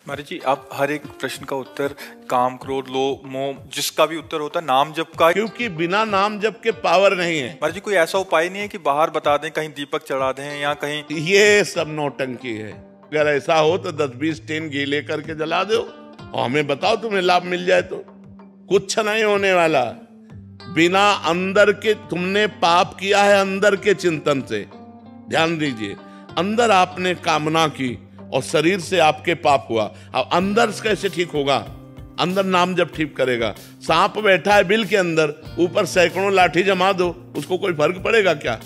महाराज जी, आप हर एक प्रश्न का उत्तर काम, क्रोध, लोभ, मोह, जिसका भी उत्तर होता है नाम जप का, क्योंकि बिना नाम जप के पावर नहीं है। महाराज जी कोई ऐसा उपाय नहीं है कि बाहर बता दें, कहीं दीपक चढ़ा दें या कहीं? ये सब नौटंकी है। अगर ऐसा हो तो 10-20 टीन घी लेकर के जला दो और हमें बताओ तुम्हें लाभ मिल जाए तो। कुछ नहीं होने वाला। बिना अंदर के तुमने पाप किया है, अंदर के चिंतन से। ध्यान दीजिए, अंदर आपने कामना की और शरीर से आपके पाप हुआ। अब अंदर कैसे ठीक होगा? अंदर नाम जब ठीक करेगा। सांप बैठा है बिल के अंदर, ऊपर सैकड़ों लाठी जमा दो, उसको कोई फर्क पड़ेगा क्या?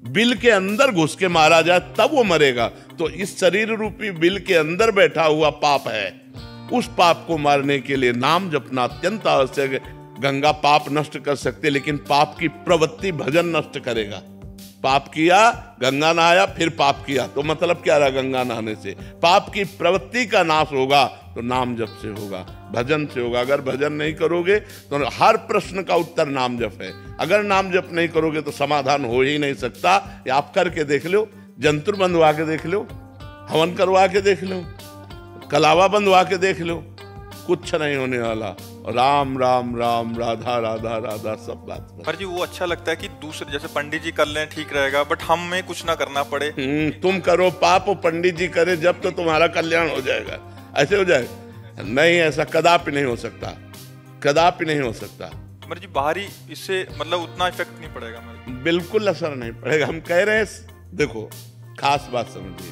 बिल के अंदर घुस के मारा जाए तब वो मरेगा। तो इस शरीर रूपी बिल के अंदर बैठा हुआ पाप है, उस पाप को मारने के लिए नाम जपना अत्यंत आवश्यक है। गंगा पाप नष्ट कर सकते, लेकिन पाप की प्रवृत्ति भजन नष्ट करेगा। पाप किया, गंगा नहाया, फिर पाप किया, तो मतलब क्या रहा गंगा नहाने से? पाप की प्रवृत्ति का नाश होगा तो नाम जप से होगा, भजन से होगा। अगर भजन नहीं करोगे तो हर प्रश्न का उत्तर नाम जप है। अगर नाम जप नहीं करोगे तो समाधान हो ही नहीं सकता। ये आप करके देख लो, जंतुर बंधवा के देख लो, हवन करवा के देख लो, कलावा बंधवा के देख लो, कुछ नहीं होने वाला। राम राम राम, राधा राधा राधा, सब बात पर जी वो अच्छा लगता है कि दूसरे जैसे पंडित जी कर लें ठीक रहेगा, बट हमें कुछ ना करना पड़े। तुम करो पाप और पंडित जी करे जब, तो तुम्हारा कल्याण हो जाएगा। ऐसे हो जाएगा? नहीं, ऐसा कदापि नहीं हो सकता, कदापि नहीं हो सकता। जी बाहरी इससे मतलब उतना इफेक्ट नहीं पड़ेगा? बिल्कुल असर नहीं पड़ेगा। हम कह रहे हैं, देखो खास बात समझिए।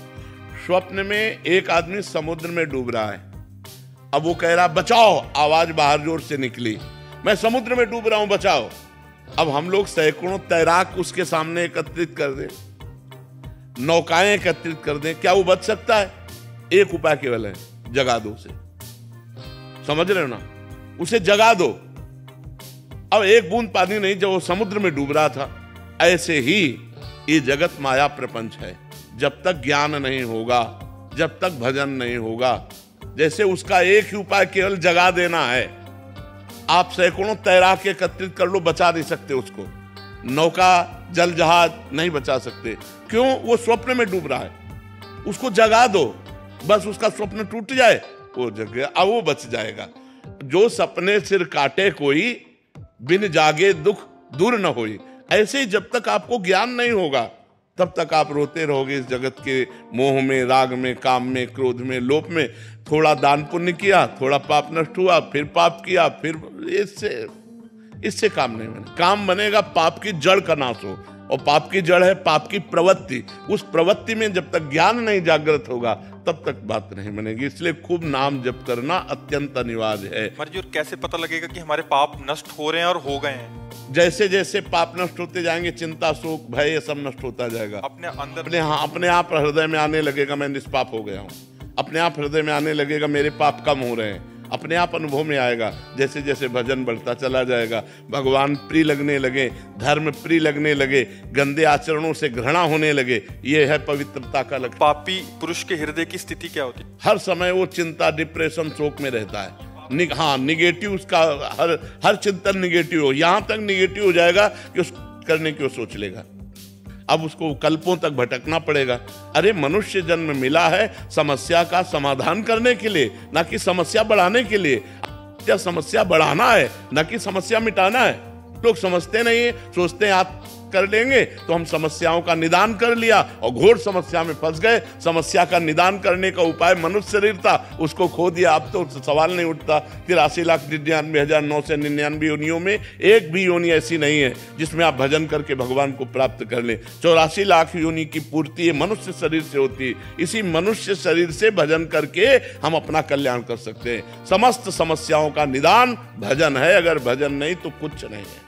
स्वप्न में एक आदमी समुद्र में डूब रहा है। अब वो कह रहा बचाओ, आवाज बाहर जोर से निकली, मैं समुद्र में डूब रहा हूं, बचाओ। अब हम लोग सैकड़ों तैराक उसके सामने एकत्रित कर दें, नौकाएं एकत्रित कर दें, क्या वो बच सकता है? एक उपाय केवल है, जगा दो उसे। समझ रहे हो ना? उसे जगा दो। अब एक बूंद पानी नहीं, जब वो समुद्र में डूब रहा था। ऐसे ही ये जगत माया प्रपंच है। जब तक ज्ञान नहीं होगा, जब तक भजन नहीं होगा, जैसे उसका एक ही उपाय केवल जगा देना है। आप सैकड़ों तैराक एकत्रित कर लो, बचा नहीं सकते उसको। नौका, जल जहाज नहीं बचा सकते। क्यों? वो स्वप्न में डूब रहा है। उसको जगा दो, बस उसका स्वप्न टूट जाए, वो जग गया, अब वो बच जाएगा। जो सपने सिर काटे कोई, बिन जागे दुख दूर न होई। ऐसे ही जब तक आपको ज्ञान नहीं होगा तब तक आप रोते रहोगे इस जगत के मोह में, राग में, काम में, क्रोध में, लोभ में। थोड़ा दान पुण्य किया, थोड़ा पाप नष्ट हुआ, फिर पाप किया, फिर इससे काम नहीं बनेगा। काम बनेगा पाप की जड़ का नाश हो, और पाप की जड़ है पाप की प्रवृत्ति। उस प्रवृत्ति में जब तक ज्ञान नहीं जागृत होगा तब तक बात नहीं बनेगी। इसलिए खूब नाम जप करना अत्यंत अनिवार्य है। महाराज, कैसे पता लगेगा कि हमारे पाप नष्ट हो रहे हैं और हो गए हैं? जैसे जैसे पाप नष्ट होते जाएंगे, चिंता, शोक, भय, ये सब नष्ट होता जाएगा। अपने आप हृदय में आने लगेगा मैं निष्पाप हो गया हूँ। अपने आप हृदय में आने लगेगा मेरे पाप कम हो रहे हैं। अपने आप अनुभव में आएगा। जैसे जैसे भजन बढ़ता चला जाएगा, भगवान प्रिय लगने लगे, धर्म प्रिय लगने लगे, गंदे आचरणों से घृणा होने लगे। ये है पवित्रता का लक्षण। पापी पुरुष के हृदय की स्थिति क्या होती है? हर समय वो चिंता, डिप्रेशन, शोक में रहता है। हाँ, निगेटिव, उसका हर चिंतन निगेटिव हो, यहां तक निगेटिव हो जाएगा कि उस करने की वो सोच लेगा। अब उसको कल्पों तक भटकना पड़ेगा। अरे मनुष्य जन्म मिला है समस्या का समाधान करने के लिए, ना कि समस्या बढ़ाने के लिए। क्या समस्या बढ़ाना है, ना कि समस्या मिटाना है। लोग समझते नहीं है, सोचते हैं आप कर लेंगे तो हम समस्याओं का निदान कर लिया, और घोर समस्या में फंस गए। समस्या का निदान करने का उपाय मनुष्य शरीर था, उसको खो दिया। अब तो सवाल नहीं उठता। 83,99,999 योनियों में एक भी योनि ऐसी नहीं है जिसमें आप भजन करके भगवान को प्राप्त कर लें। 84 लाख योनि की पूर्ति मनुष्य शरीर से होती है। इसी मनुष्य शरीर से भजन करके हम अपना कल्याण कर सकते हैं। समस्त समस्याओं का निदान भजन है। अगर भजन नहीं तो कुछ नहीं है।